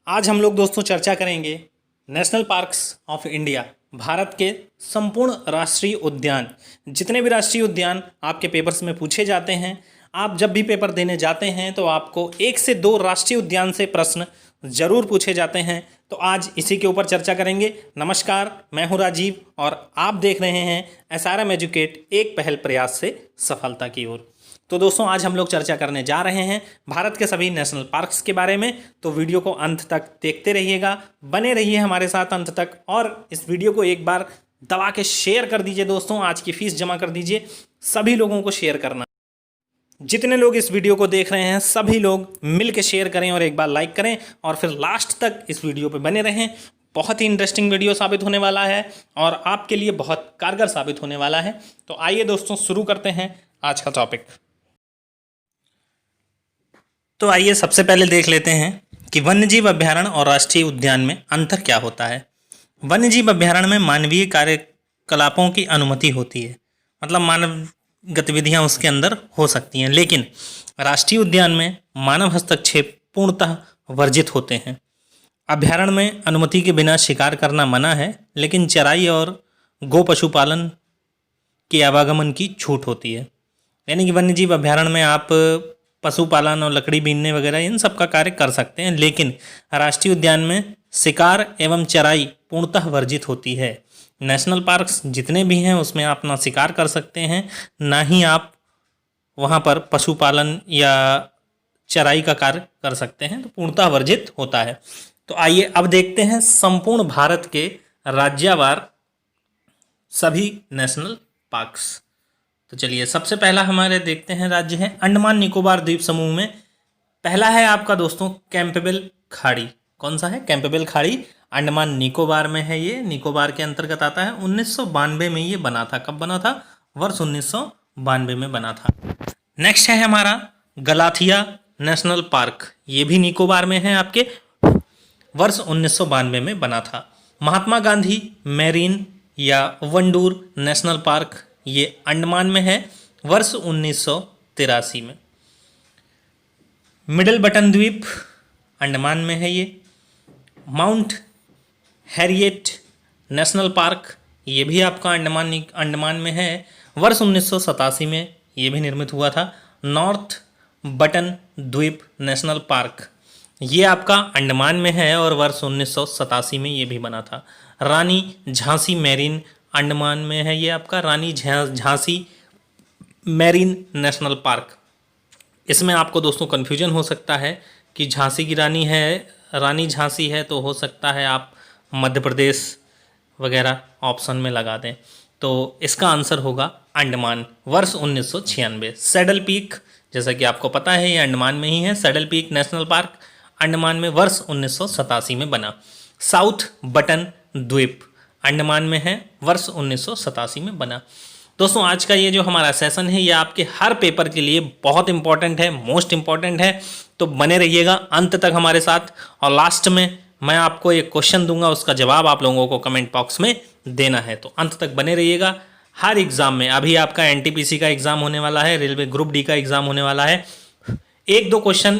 आज हम लोग दोस्तों चर्चा करेंगे national parks of India, Bharat के संपूर्ण राष्ट्रीय उद्यान। जितने भी राष्ट्रीय उद्यान आपके पेपर्स में पूछे जाते हैं, आप जब भी पेपर देने जाते हैं तो आपको 1 से 2 राष्ट्रीय उद्यान से प्रश्न जरूर पूछे जाते हैं। तो आज इसी के ऊपर चर्चा करेंगे। नमस्कार, मैं हूं राजीव और आप देख रहे हैं SRM एजुकेट, एक पहल प्रयास से सफलता की ओर। तो दोस्तों आज हम लोग चर्चा करने जा रहे हैं भारत के सभी नेशनल पार्क्स के बारे में। तो वीडियो को अंत तक देखते रहिएगा, बने रहिए हमारे साथ अंत तक, और इस वीडियो को एक बार दबा के शेयर कर दीजिए दोस्तों। आज की फीस जमा कर दीजिए, सभी लोगों को शेयर करना। जितने लोग इस वीडियो को देख रहे हैं सभी लोग मिल के शेयर करें और एक बार लाइक करें, और फिर लास्ट तक इस वीडियो पे बने रहें। बहुत ही इंटरेस्टिंग वीडियो साबित होने वाला है और आपके लिए बहुत कारगर साबित होने वाला है। तो आइए दोस्तों शुरू करते हैं आज का टॉपिक। तो आइए सबसे पहले देख लेते हैं कि वन्यजीव अभ्यारण्य और राष्ट्रीय उद्यान में अंतर क्या होता है। वन्यजीव अभ्यारण्य में मानवीय कार्यकलापों की अनुमति होती है, मतलब मानव गतिविधियां उसके अंदर हो सकती हैं, लेकिन राष्ट्रीय उद्यान में मानव हस्तक्षेप पूर्णतः वर्जित होते हैं। अभ्यारण्य में अनुमति के बिना शिकार करना मना है, लेकिन चराई और गो पशुपालन के आवागमन की छूट होती है। यानी कि वन्यजीव अभ्यारण्य में आप पशुपालन और लकड़ी बीनने वगैरह इन सब का कार्य कर सकते हैं, लेकिन राष्ट्रीय उद्यान में शिकार एवं चराई पूर्णतः वर्जित होती है। नेशनल पार्क्स जितने भी हैं उसमें आप ना शिकार कर सकते हैं, ना ही आप वहाँ पर पशुपालन या चराई का कार्य कर सकते हैं, तो पूर्णतः वर्जित होता है। तो आइए अब देखते हैं संपूर्ण भारत के राज्यवार सभी नेशनल पार्क्स। तो चलिए सबसे पहला हमारे देखते हैं राज्य है अंडमान निकोबार द्वीप समूह में। पहला है आपका दोस्तों कैंपेबल खाड़ी। कौन सा है? कैंपेबल खाड़ी अंडमान निकोबार में है। ये निकोबार के अंतर्गत आता है। 1992 में ये बना था। कब बना था? वर्ष 1992 में बना था। नेक्स्ट है हमारा गलाथिया नेशनल पार्क। ये भी निकोबार में है, आपके वर्ष 1992 में बना था। महात्मा गांधी मैरीन या वंडूर नेशनल पार्क, ये अंडमान में है, वर्ष 1983 में। मिडल बटन द्वीप अंडमान में है ये। माउंट हैरिएट नेशनल पार्क, ये भी आपका अंडमान में है, वर्ष 1987 में ये भी निर्मित हुआ था। नॉर्थ बटन द्वीप नेशनल पार्क, ये आपका अंडमान में है और वर्ष 1987 में ये भी बना था। रानी झांसी मैरीन अंडमान में है, ये आपका रानी झांसी मैरीन नेशनल पार्क। इसमें आपको दोस्तों कन्फ्यूजन हो सकता है कि झांसी की रानी है, रानी झांसी है, तो हो सकता है आप मध्य प्रदेश वगैरह ऑप्शन में लगा दें। तो इसका आंसर होगा अंडमान, वर्ष 1996। सैडल पीक, जैसा कि आपको पता है ये अंडमान में ही है। Saddle peak national park Andaman में वर्ष 1987 में बना। साउथ बटन द्वीप अंडमान में है, वर्ष 1987 में बना। दोस्तों आज का ये जो हमारा सेशन है ये आपके हर पेपर के लिए बहुत इंपॉर्टेंट है, मोस्ट इंपॉर्टेंट है। तो बने रहिएगा अंत तक हमारे साथ, और लास्ट में मैं आपको एक क्वेश्चन दूंगा, उसका जवाब आप लोगों को कमेंट बॉक्स में देना है। तो अंत तक बने रहिएगा। हर एग्जाम में, अभी आपका NTPC का एग्जाम होने वाला है, रेलवे ग्रुप डी का एग्जाम होने वाला है, 1-2 क्वेश्चन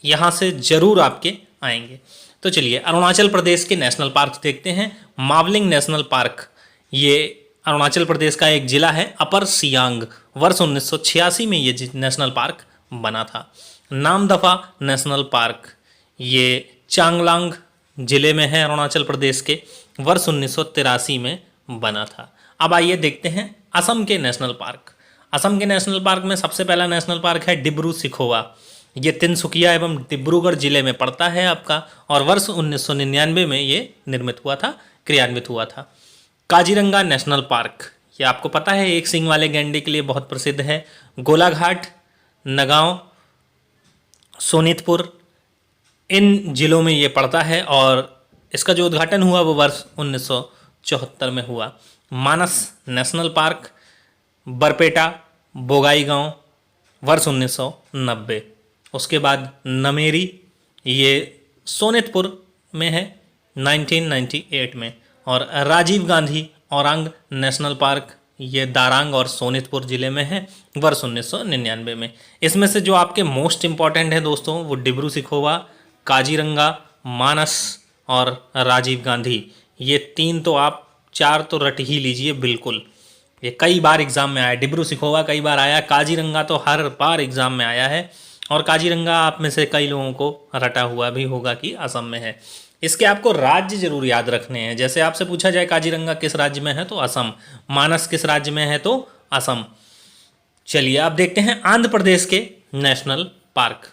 यहाँ से जरूर आपके आएंगे। तो चलिए अरुणाचल प्रदेश के नेशनल पार्क देखते हैं। मावलिंग नेशनल पार्क, ये अरुणाचल प्रदेश का एक जिला है, अपर सियांग, वर्ष 1986 में ये नेशनल पार्क बना था। नामदफा नेशनल पार्क, ये चांगलांग जिले में है अरुणाचल प्रदेश के, वर्ष 1983 में बना था। अब आइए देखते हैं असम के नेशनल पार्क। असम के नेशनल पार्क में सबसे पहला नेशनल पार्क है डिब्रू सिखोवा। ये तिनसुकिया एवं डिब्रूगढ़ जिले में पड़ता है आपका, और वर्ष 1999 में ये निर्मित हुआ था, क्रियान्वित हुआ था। काजीरंगा नेशनल पार्क, ये आपको पता है एक सींग वाले गैंडे के लिए बहुत प्रसिद्ध है। गोलाघाट, नगांव, सोनितपुर, इन जिलों में ये पड़ता है, और इसका जो उद्घाटन हुआ वो वर्ष 1974 में हुआ। मानस नेशनल पार्क, बरपेटा, बोगाईगांव, वर्ष 1990। उसके बाद नमेरी, ये सोनितपुर में है, 1998 में। और राजीव गांधी औरांग नेशनल पार्क, ये दारांग और सोनितपुर जिले में है, वर्ष 1999 में। इसमें से जो आपके मोस्ट इंपॉर्टेंट है दोस्तों वो डिब्रू सिखोवा, काजीरंगा, मानस और राजीव गांधी, ये 3 तो आप 4 तो रट ही लीजिए बिल्कुल। ये कई बार एग्जाम में आया, डिब्रू सिखोवा कई बार आया, काजीरंगा तो हर बार एग्जाम में आया है, और काजीरंगा आप में से कई लोगों को रटा हुआ भी होगा कि असम में है। इसके आपको राज्य जरूर याद रखने हैं। जैसे आपसे पूछा जाए काजीरंगा किस राज्य में है तो असम, मानस किस राज्य में है तो असम। चलिए आप देखते हैं आंध्र प्रदेश के नेशनल पार्क।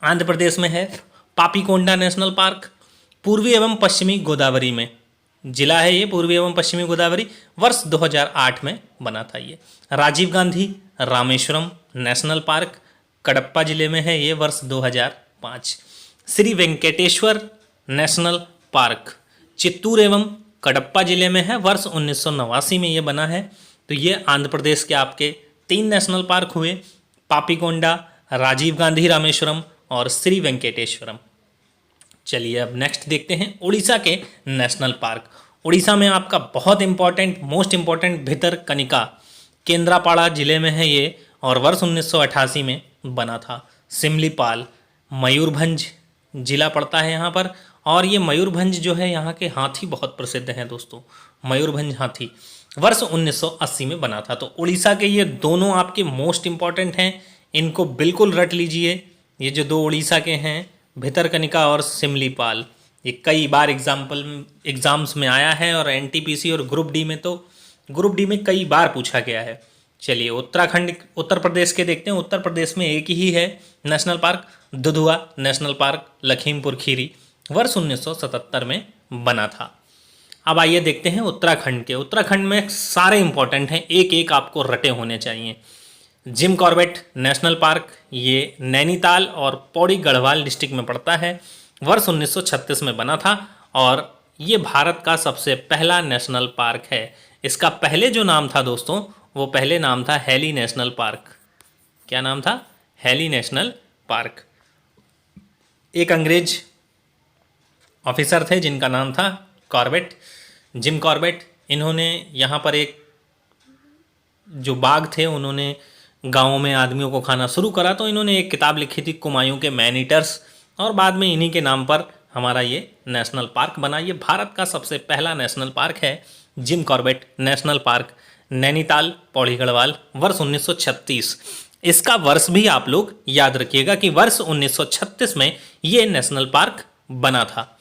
आंध्र प्रदेश में है पापीकोंडा नेशनल पार्क, पूर्वी एवं पश्चिमी गोदावरी में जिला है ये, पूर्वी एवं पश्चिमी गोदावरी, वर्ष 2008 में बना था ये। राजीव गांधी रामेश्वरम नेशनल पार्क कडप्पा जिले में है ये, वर्ष 2005। श्री वेंकटेश्वर नेशनल पार्क चित्तूर एवं कडप्पा जिले में है, वर्ष 1989 में ये बना है। तो ये आंध्र प्रदेश के आपके 3 नेशनल पार्क हुए, पापीकोंडा, राजीव गांधी रामेश्वरम और श्री वेंकटेश्वरम। चलिए अब नेक्स्ट देखते हैं उड़ीसा के नेशनल पार्क। उड़ीसा में आपका बहुत important, most important Bhitarkanika Kendrapara जिले में है ये, और वर्ष 1988 में बना था। सिमलीपाल मयूरभंज जिला पड़ता है यहाँ पर, और ये मयूरभंज जो है यहाँ के हाथी बहुत प्रसिद्ध हैं दोस्तों, मयूरभंज हाथी, वर्ष 1980 में बना था। तो उड़ीसा के ये दोनों आपके मोस्ट इंपॉर्टेंट हैं, इनको बिल्कुल रट लीजिए। ये जो 2 उड़ीसा के हैं भितरकनिका और सिमलीपाल, ये कई बार एग्जाम्स में आया है, और एनटीपीसी और ग्रुप डी में तो ग्रुप डी में कई बार पूछा गया है। चलिए उत्तराखंड, उत्तर प्रदेश के देखते हैं। उत्तर प्रदेश में एक ही है national park, Dudhwa national park Lakhimpur Kheri, वर्ष 1977 में बना था। अब आइए देखते हैं उत्तराखंड के। उत्तराखंड में सारे इंपॉर्टेंट हैं, एक एक आपको रटे होने चाहिए। जिम कॉर्बेट नेशनल पार्क, ये नैनीताल और पौड़ी गढ़वाल डिस्ट्रिक्ट में पड़ता है, वर्ष 1936 में बना था, और ये भारत का सबसे पहला नेशनल पार्क है। इसका पहले जो नाम था दोस्तों, वो पहले नाम था हैली नेशनल पार्क। क्या नाम था? Hailey national park. एक अंग्रेज ऑफिसर थे जिनका नाम था कॉर्बेट, जिम कॉर्बेट। इन्होंने यहाँ पर एक जो बाघ थे, उन्होंने गाँवों में आदमियों को खाना शुरू करा, तो इन्होंने एक किताब लिखी थी कुमायूं के मैन ईटर्स, और बाद में इन्हीं के नाम पर हमारा ये नेशनल पार्क बना। ये भारत का सबसे पहला नेशनल पार्क है, Jim Corbett national park, Nainital Pauri Garhwal, वर्ष 1936। इसका वर्ष भी आप लोग याद रखिएगा कि वर्ष 1936 में ये नेशनल पार्क बना था।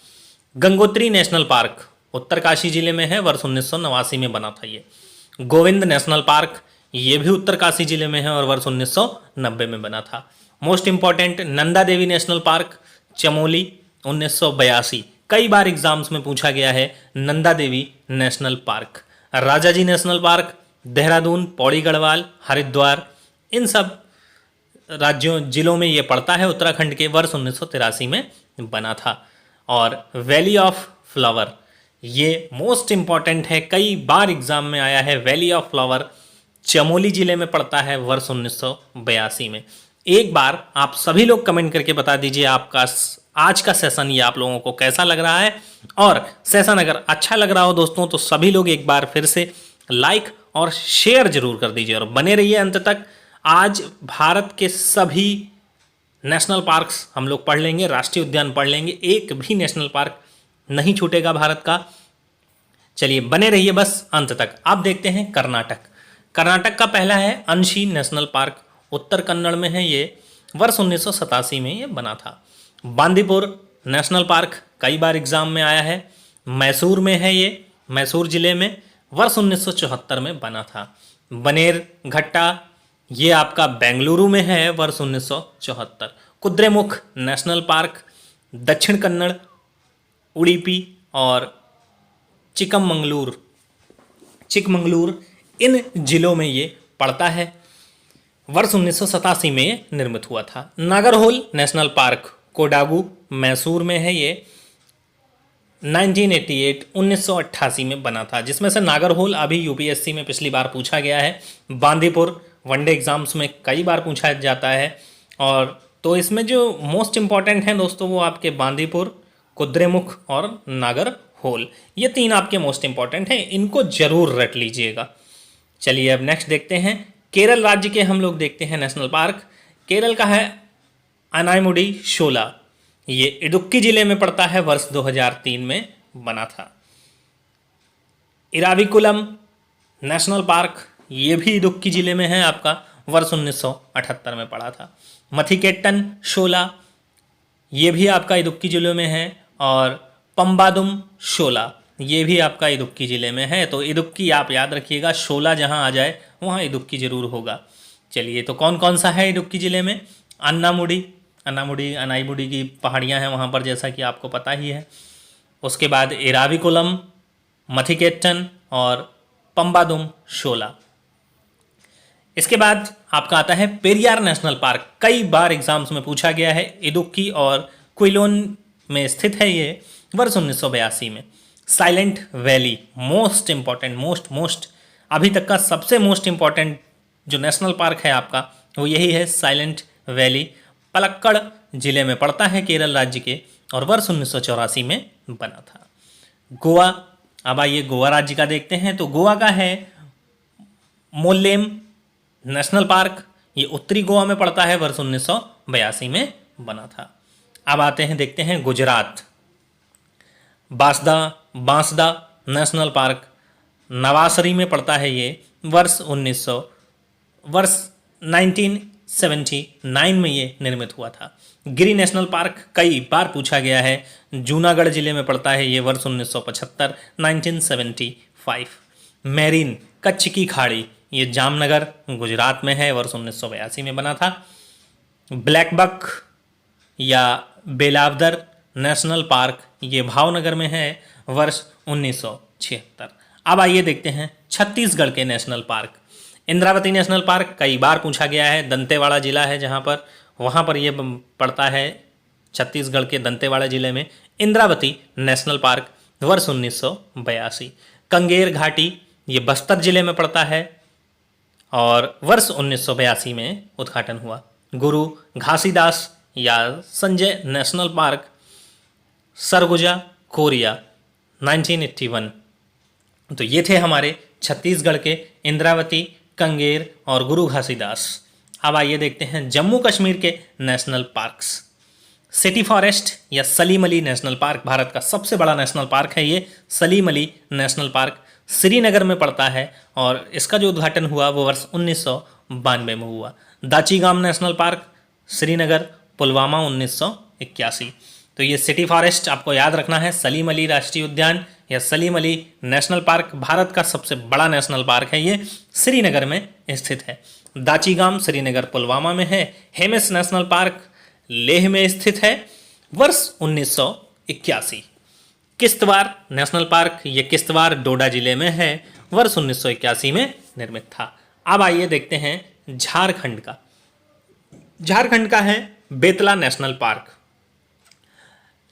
गंगोत्री नेशनल पार्क उत्तरकाशी जिले में है, वर्ष 1989 में बना था ये। गोविंद नेशनल पार्क, ये भी उत्तरकाशी जिले में है और वर्ष 1990 में बना था। Most important Nanda Devi national park Chamoli, 1982, कई बार एग्जाम्स में पूछा गया है Nanda Devi national park. Rajaji national park Dehradun, Pauri Garhwal, Haridwar, इन सब राज्यों जिलों में ये पड़ता है उत्तराखंड के, वर्ष 1983 में बना था। और वैली ऑफ फ्लावर, ये मोस्ट इंपॉर्टेंट है, कई बार एग्जाम में आया है। वैली ऑफ फ्लावर चमोली जिले में पड़ता है, वर्ष 1982 में। एक बार आप सभी लोग कमेंट करके बता दीजिए आपका आज का सेशन ये आप लोगों को कैसा लग रहा है, और सेशन अगर अच्छा लग रहा हो दोस्तों तो सभी लोग एक बार फिर से लाइक और शेयर जरूर कर दीजिए, और बने रहिए अंत तक। आज भारत के सभी नेशनल पार्क्स हम लोग पढ़ लेंगे, राष्ट्रीय उद्यान पढ़ लेंगे, एक भी नेशनल पार्क नहीं छूटेगा भारत का। चलिए बने रहिए बस अंत तक। अब देखते हैं कर्नाटक। कर्नाटक का पहला है अंशी नेशनल पार्क, उत्तर कन्नड़ में है ये, वर्ष 1987 में ये बना था। बांदीपुर नेशनल पार्क कई बार एग्जाम में आया है, मैसूर में है ये, मैसूर जिले में, वर्ष 1974 में बना था। बनेर घट्टा, ये आपका बेंगलुरु में है, वर्ष 1974। कुद्रेमुख नेशनल पार्क दक्षिण कन्नड़, उडुपी और चिकमंगलूर इन जिलों में ये पड़ता है, वर्ष 1987 में ये निर्मित हुआ था। नागरहोल नेशनल पार्क कोडागू मैसूर में है ये, 1988 में बना था, जिसमें से नागरहोल अभी यूपीएससी में पिछली बार पूछा गया है। बांदीपुर वनडे एग्जाम्स में कई बार पूछा जाता है, और तो इसमें जो मोस्ट इंपॉर्टेंट हैं दोस्तों वो आपके बांदीपुर, कुद्रेमुख और नागरहोल, ये 3 आपके मोस्ट इंपॉर्टेंट हैं, इनको जरूर रट लीजिएगा। चलिए अब नेक्स्ट देखते हैं केरल राज्य के हम लोग देखते हैं नेशनल पार्क। केरल का है अनायमुडी शोला, ये इडुक्की जिले में पड़ता है, वर्ष 2003 में बना था। इराविकुलम नेशनल पार्क, ये भी इडुक्की जिले में है आपका, वर्ष 1978 में पड़ा था। मथिकेट्टन शोला, ये भी आपका इडुक्की जिले में है। और पंबादुम शोला, ये भी आपका इडुक्की जिले में है। तो इडुक्की आप याद रखिएगा, शोला जहाँ आ जाए वहाँ इडुक्की जरूर होगा। चलिए, तो कौन कौन सा है इडुक्की जिले में? अन्नामुडी अनाईमुडी की पहाड़ियाँ हैं वहाँ पर, जैसा कि आपको पता ही है। उसके बाद इराविकुलम, मथिकेट्टन और पंबादुम शोला। इसके बाद आपका आता है पेरियार नेशनल पार्क। कई बार एग्जाम्स में पूछा गया है, इडुक्की और क्विलोन में स्थित है ये, वर्ष 1982 में। Silent valley, most important, most अभी तक का सबसे मोस्ट इंपॉर्टेंट जो नेशनल पार्क है आपका, वो यही है, साइलेंट वैली। पलक्कड़ जिले में पड़ता है, केरल राज्य के, और वर्ष 1984 में बना था। गोवा, अब आइए गोवा राज्य का देखते हैं। तो गोवा का है मोल्लेम नेशनल पार्क, ये उत्तरी गोवा में पड़ता है, वर्ष 1982 में बना था। अब आते हैं, देखते हैं गुजरात। बांसदा नेशनल पार्क नवासरी में पड़ता है, ये वर्ष 1979 में ये निर्मित हुआ था। गिरी नेशनल पार्क कई बार पूछा गया है, जूनागढ़ जिले में पड़ता है, ये वर्ष 1975। मेरीन कच्छ की खाड़ी, ये जामनगर गुजरात में है, वर्ष 1982 में बना था। ब्लैक बक या बेलावदर नेशनल पार्क, ये भावनगर में है, वर्ष 1976। अब आइए देखते हैं छत्तीसगढ़ के national park. Indravati national park कई बार पूछा गया है, दंतेवाड़ा जिला है जहाँ पर, वहाँ पर ये पड़ता है, छत्तीसगढ़ के दंतेवाड़ा जिले में इंद्रावती नेशनल पार्क, वर्ष 1982। कंगेर घाटी, ये बस्तर जिले में पड़ता है और वर्ष 1982 में उद्घाटन हुआ। गुरु घासीदास या Sanjay national park, Surguja Korea, 1981। तो ये थे हमारे छत्तीसगढ़ के इंद्रावती, कंगेर और गुरु घासीदास। अब आइए देखते हैं जम्मू कश्मीर के नेशनल पार्क्स। सिटी फॉरेस्ट या सलीम अली नेशनल पार्क, भारत का सबसे बड़ा नेशनल पार्क है ये, सलीम अली नेशनल पार्क श्रीनगर में पड़ता है और इसका जो उद्घाटन हुआ वो वर्ष 1992 में हुआ। Dachigam national park, Srinagar, Pulwama, 1981। तो ये सिटी फॉरेस्ट आपको याद रखना है। सलीम अली राष्ट्रीय उद्यान या सलीम अली नेशनल पार्क भारत का सबसे बड़ा नेशनल पार्क है, ये श्रीनगर में स्थित है। दाचीगाम श्रीनगर पुलवामा में है। हेमिस नेशनल पार्क लेह में स्थित है, वर्ष 1981। किश्तवाड़ नेशनल पार्क, ये किश्तवाड़ डोडा जिले में है, वर्ष 1981 में निर्मित था। अब आइए देखते हैं झारखंड का। झारखंड का है बेतला नेशनल पार्क,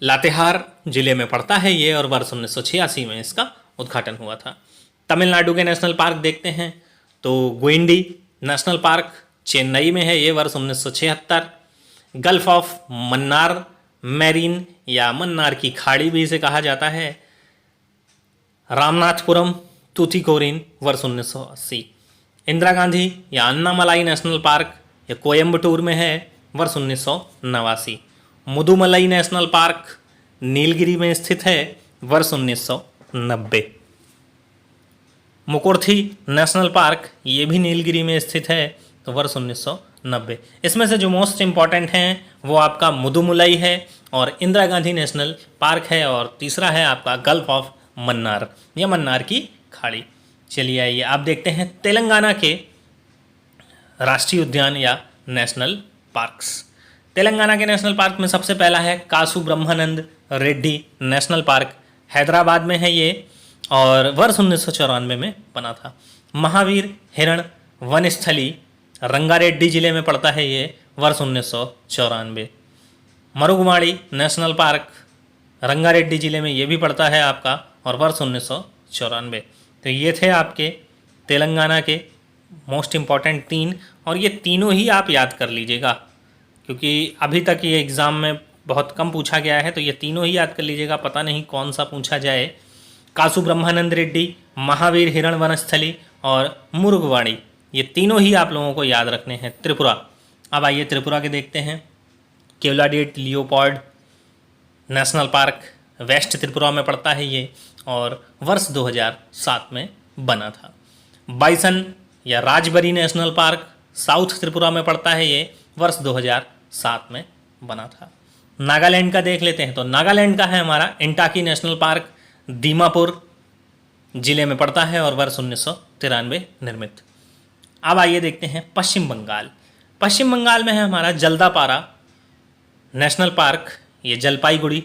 लातेहार जिले में पड़ता है ये और वर्ष 1986 में इसका उद्घाटन हुआ था। तमिलनाडु के नेशनल पार्क देखते हैं तो गुइंडी नेशनल पार्क चेन्नई में है, ये वर्ष 1976। गल्फ ऑफ मन्नार मैरीन या मन्नार की खाड़ी भी इसे कहा जाता है, रामनाथपुरम तूतीकोरिन, वर्ष 1980। इंदिरा गांधी या अन्नामलाई नेशनल पार्क ये कोयम्बटूर में है, वर्ष 1989। मुदुमलई नेशनल पार्क नीलगिरी में स्थित है, वर्ष 1990। मुकुर्थी नेशनल पार्क ये भी नीलगिरी में स्थित है, तो वर्ष 1990। इसमें से जो मोस्ट इम्पॉर्टेंट हैं वो आपका मुदुमलई है और इंदिरा गांधी नेशनल पार्क है और तीसरा है आपका गल्फ ऑफ मन्नार या मन्नार की खाड़ी। चलिए आइए आप देखते हैं तेलंगाना के राष्ट्रीय उद्यान या नेशनल पार्क्स। तेलंगाना के नेशनल पार्क में सबसे पहला है कासु ब्रह्मानंद रेड्डी नेशनल पार्क, हैदराबाद में है ये और वर्ष 1994 में बना था। महावीर हिरण वनस्थली रंगारेड्डी जिले में पड़ता है ये, वर्ष 1994। मरुगुमाड़ी नेशनल पार्क रंगारेड्डी जिले में ये भी पड़ता है आपका और वर्ष 1994। तो ये थे आपके तेलंगाना के मोस्ट इम्पॉर्टेंट 3 और ये तीनों ही आप याद कर लीजिएगा क्योंकि अभी तक ये एग्ज़ाम में बहुत कम पूछा गया है, तो ये तीनों ही याद कर लीजिएगा, पता नहीं कौन सा पूछा जाए। कासु ब्रह्मानंद रेड्डी, महावीर हिरण वनस्थली और मुरुगवाड़ी, ये तीनों ही आप लोगों को याद रखने हैं। त्रिपुरा, अब आइए त्रिपुरा के देखते हैं। Clouded leopard national park west Tripura में पड़ता है ये, और वर्ष 2007 में बना था। बाइसन या Rajbari national park south Tripura में पड़ता है ये, वर्ष 2007 में बना था। नागालैंड का देख लेते हैं, तो नागालैंड का है हमारा इंटाकी नेशनल पार्क, दीमापुर जिले में पड़ता है और वर्ष 1993 निर्मित। अब आइए देखते हैं पश्चिम बंगाल। पश्चिम बंगाल में है हमारा जल्दापारा नेशनल पार्क, ये जलपाईगुड़ी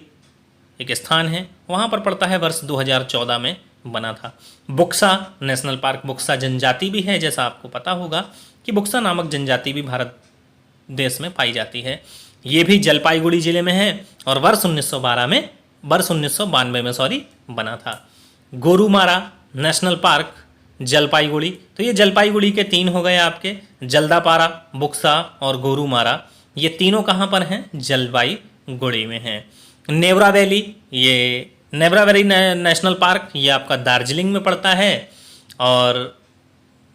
एक स्थान है, वहाँ पर पड़ता है, वर्ष 2014 में बना था। बुक्सा नेशनल पार्क, बुक्सा जनजाति भी है, जैसा आपको पता होगा कि बुक्सा नामक जनजाति भी भारत देश में पाई जाती है। ये भी जलपाईगुड़ी जिले में है और वर्ष 1992 में बना था। गोरुमारा नेशनल पार्क जलपाईगुड़ी, तो ये जलपाईगुड़ी के 3 हो गए आपके, जल्दापारा, बुक्सा और गोरुमारा, ये तीनों कहाँ पर हैं? जलपाईगुड़ी में हैं। नेवरा वैली, ये नेवरा वैली नेशनल पार्क, ये आपका दार्जिलिंग में पड़ता है और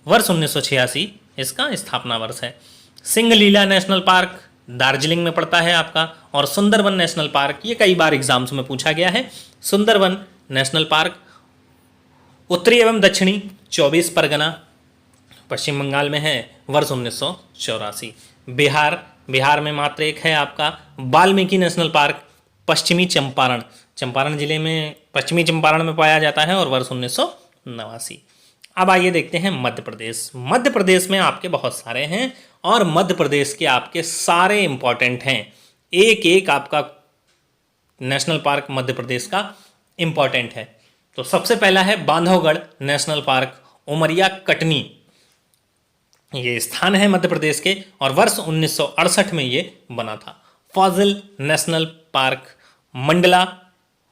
वर्ष 1986 इसका स्थापना वर्ष है। सिंगलीला नेशनल पार्क दार्जिलिंग में पड़ता है आपका, और सुंदरवन नेशनल पार्क, ये कई बार एग्जाम्स में पूछा गया है। सुंदरवन नेशनल पार्क उत्तरी एवं दक्षिणी 24 परगना पश्चिम बंगाल में है, वर्ष 1984। बिहार में मात्र एक है आपका वाल्मीकि नेशनल पार्क, पश्चिमी चंपारण जिले में, पश्चिमी चंपारण में पाया जाता है और वर्ष 1989। अब आइए देखते हैं मध्य प्रदेश। मध्य प्रदेश में आपके बहुत सारे हैं और मध्य प्रदेश के आपके सारे इंपॉर्टेंट हैं, एक एक आपका नेशनल पार्क मध्य प्रदेश का इंपॉर्टेंट है। तो सबसे पहला है बांधवगढ़ नेशनल पार्क, उमरिया कटनी, ये स्थान है मध्य प्रदेश के और वर्ष 1968 में ये बना था। फाजिल नेशनल पार्क मंडला,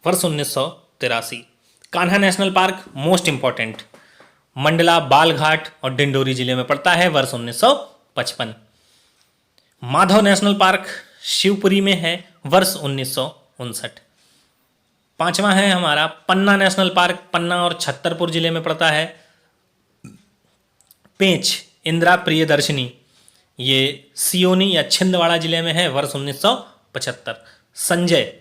वर्ष 1983। Kanha national park most important, Mandla, Balaghat और डिंडोरी जिले में पड़ता है, वर्ष 1955। माधव नेशनल पार्क शिवपुरी में है, वर्ष 1959। पांचवा है हमारा पन्ना नेशनल पार्क, पन्ना और छतरपुर जिले में पड़ता है। पेंच इंदिरा प्रियदर्शनी, ये सियोनी या छिंदवाड़ा जिले में है, वर्ष 1975। संजय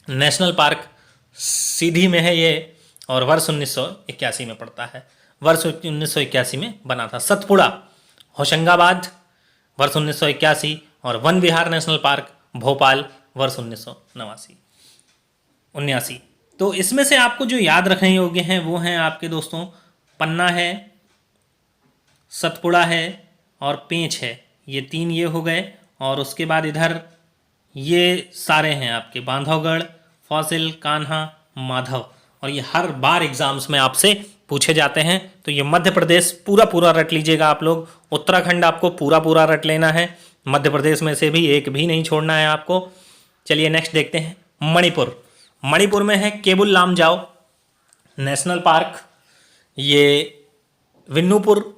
नेशनल पार्क सीधी में है ये और वर्ष 1981 में पड़ता है, वर्ष 1981 में बना था। सतपुड़ा होशंगाबाद, वर्ष 1981 और वन विहार नेशनल पार्क भोपाल, वर्ष 1979। तो इसमें से आपको जो याद रखने योग्य हैं वो हैं आपके दोस्तों पन्ना है, सतपुड़ा है और पेंच है, ये 3 ये हो गए। और उसके बाद इधर ये सारे हैं आपके बांधवगढ़, फासिल, कान्हा, माधव, और ये हर बार एग्जाम्स में आपसे पूछे जाते हैं। तो ये मध्य प्रदेश पूरा रट लीजिएगा आप लोग। उत्तराखंड आपको पूरा रट लेना है, मध्य प्रदेश में से भी एक भी नहीं छोड़ना है आपको। चलिए नेक्स्ट देखते हैं मणिपुर। मणिपुर में है केबुल लामजाओ नेशनल पार्क, ये विन्नूपुर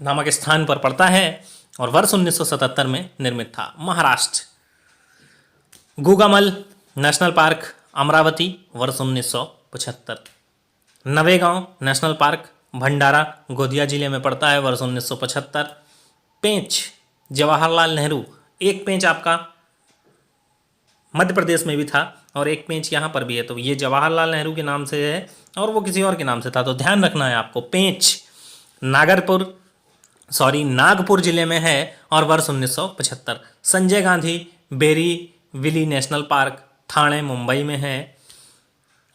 नामक स्थान पर पड़ता है और वर्ष 1977 में निर्मित था। महाराष्ट्र गुगामल नेशनल पार्क अमरावती, वर्ष 1975। नवेगांव नेशनल पार्क भंडारा गोंदिया जिले में पड़ता है, वर्ष 1975। पेंच जवाहरलाल नेहरू, एक पेंच आपका मध्य प्रदेश में भी था और एक पेंच यहाँ पर भी है, तो ये जवाहरलाल नेहरू के नाम से है और वो किसी और के नाम से था, तो ध्यान रखना है आपको। पेंच नागपुर जिले में है और वर्ष 1975। Sanjay Gandhi Borivali national park Thane Mumbai में है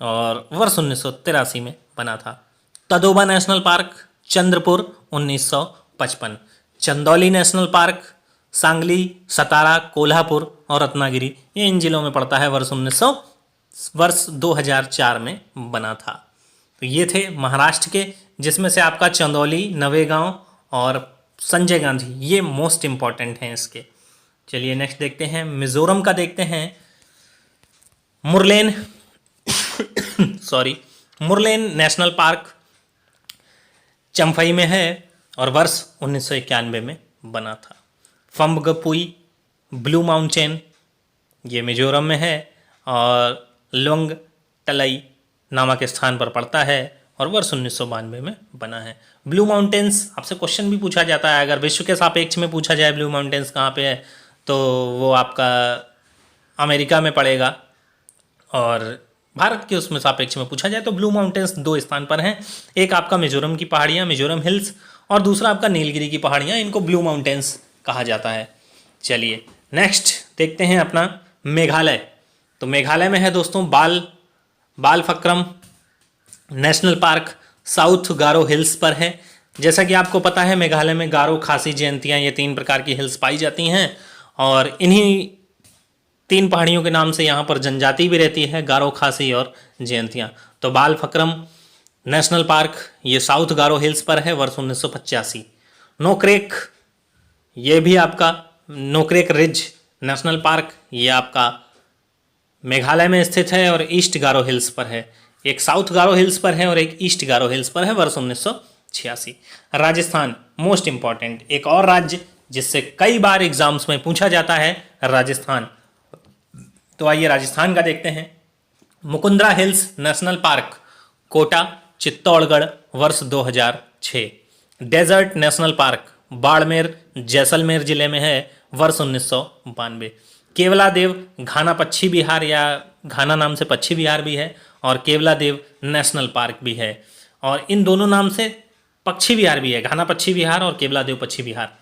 और वर्ष 1983 में बना था। Tadoba national park Chandrapur 1955। Chandoli national park Sangli, Satara, Kolhapur और रत्नागिरी, ये इन जिलों में पड़ता है, वर्ष 2004 में बना था। तो ये थे महाराष्ट्र के, जिसमें से आपका चंदौली, नवेगांव और संजय गांधी ये मोस्ट इंपॉर्टेंट हैं इसके। चलिए नेक्स्ट देखते हैं मिजोरम का, देखते हैं मुरलेन मुरलेन नेशनल पार्क चम्फई में है और वर्ष 1991 में बना था। फम्बगपुई ब्लू माउंटेन ये मिजोरम में है और लोंग टलई नामक स्थान पर पड़ता है और वर्ष 1992 में बना है। ब्लू माउंटेन्स आपसे क्वेश्चन भी पूछा जाता है, अगर विश्व के सापेक्ष में पूछा जाए ब्लू माउंटेन्स कहाँ पे है, तो वो आपका अमेरिका में पड़ेगा। और भारत के उसमें सापेक्ष में पूछा जाए तो ब्लू माउंटेन्स 2 स्थान पर हैं। एक आपका मिजोरम की पहाड़ियाँ, मिजोरम हिल्स, और दूसरा आपका नीलगिरी की पहाड़ियाँ, इनको ब्लू माउंटेन्स कहा जाता है। चलिए नेक्स्ट देखते हैं अपना मेघालय। तो मेघालय में है दोस्तों बालफक्रम नेशनल पार्क, साउथ गारो हिल्स पर है। जैसा कि आपको पता है मेघालय में गारो, खासी, जयंतियाँ, ये 3 प्रकार की हिल्स पाई जाती हैं और इन्हीं 3 पहाड़ियों के नाम से यहाँ पर जनजाति भी रहती है, गारो, खासी और जयंतियाँ। तो बालफक्रम नेशनल पार्क ये साउथ गारो हिल्स पर है, वर्ष 1985। नोक्रेक, ये भी आपका नोक्रेक रिज नेशनल पार्क, ये आपका मेघालय में स्थित है और ईस्ट गारो हिल्स पर है। एक साउथ गारो हिल्स पर है और एक ईस्ट गारो हिल्स पर है, वर्ष 1986। राजस्थान मोस्ट इंपॉर्टेंट, एक और राज्य जिससे कई बार एग्जाम्स में पूछा जाता है, राजस्थान। तो आइए राजस्थान का देखते हैं। Mukundra hills national park, Kota, Chittorgarh, वर्ष 2006। Desert national park, Barmer, Jaisalmer जिले में है, वर्ष 1992। केवलादेव घाना पक्षी विहार या घाना नाम से पक्षी विहार भी है और केवलादेव नेशनल पार्क भी है, और इन दोनों नाम से पक्षी विहार भी है, घाना पक्षी विहार और केवलादेव पक्षी विहार।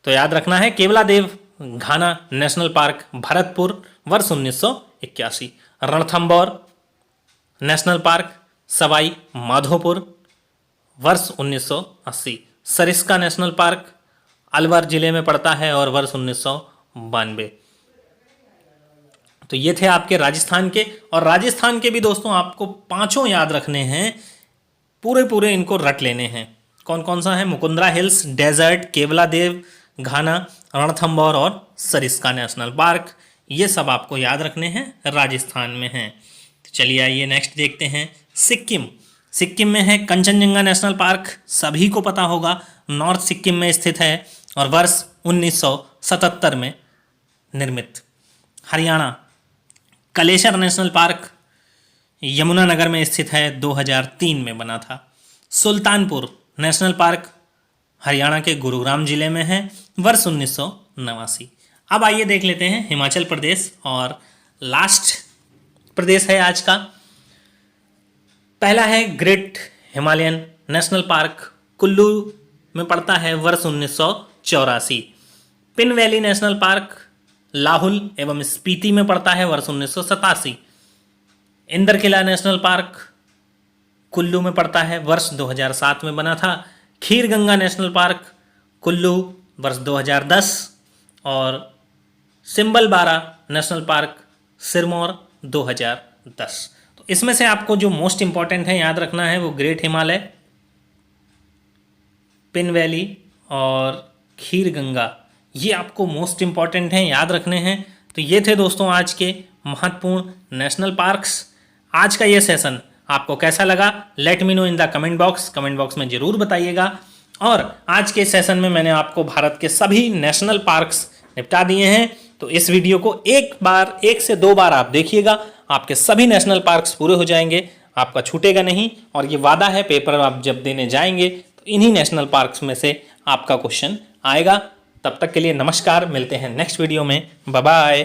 तो याद रखना है केवलादेव घाना नेशनल पार्क, भरतपुर, वर्ष 1981। रणथंबोर नेशनल पार्क, सवाई माधोपुर, वर्ष 1980। सरिस्का नेशनल पार्क अलवर जिले में पड़ता है और वर्ष 1992। तो ये थे आपके राजस्थान के। और राजस्थान के भी दोस्तों आपको 5 याद रखने हैं, पूरे इनको रट लेने हैं। कौन कौन सा है? मुकुंदरा हिल्स, डेजर्ट, केवलादेव घाना, रणथंबोर और सरिस्का नेशनल पार्क, ये सब आपको याद रखने हैं, राजस्थान में हैं। तो चलिए आइए नेक्स्ट देखते हैं सिक्किम। सिक्किम में है कंचनजंगा नेशनल पार्क, सभी को पता होगा, नॉर्थ सिक्किम में स्थित है और वर्ष 1977 में निर्मित। हरियाणा कलेसर नेशनल पार्क यमुनानगर में स्थित है, 2003 में बना था। सुल्तानपुर नेशनल पार्क हरियाणा के गुरुग्राम जिले में है, वर्ष 1989। अब आइए देख लेते हैं हिमाचल प्रदेश, और लास्ट प्रदेश है आज का। पहला है great Himalayan national park, Kullu में पड़ता है, वर्ष 1984। Pin valley national park Lahaul एवं स्पीति में पड़ता है, वर्ष 1987। इंदरकिला नेशनल पार्क कुल्लू में पड़ता है, वर्ष 2007 में बना था। खीर गंगा नेशनल पार्क कुल्लू, वर्ष 2010। और सिम्बलबारा नेशनल पार्क सिरमौर, 2010। तो इसमें से आपको जो मोस्ट इंपॉर्टेंट है याद रखना है वो ग्रेट हिमालय, पिन वैली और खीर गंगा, ये आपको मोस्ट इंपॉर्टेंट हैं, याद रखने हैं। तो ये थे दोस्तों आज के महत्वपूर्ण नेशनल पार्क्स। आज का ये सेशन आपको कैसा लगा? Let me know in the comment box में ज़रूर बताइएगा। और आज के सेशन में मैंने आपको भारत के सभी नेशनल पार्क्स निपटा दिए हैं। तो इस वीडियो को एक से दो बार आप देखिएगा, आपके सभी नेशनल पार्क्स पूरे हो जाएंगे, आपका छूटेगा नहीं। और ये वादा है, पेपर आप जब देने जाएंगे तो इन्हीं नेशनल पार्क्स में से आपका क्वेश्चन आएगा। तब तक के लिए नमस्कार, मिलते हैं नेक्स्ट वीडियो में, बाय बाय।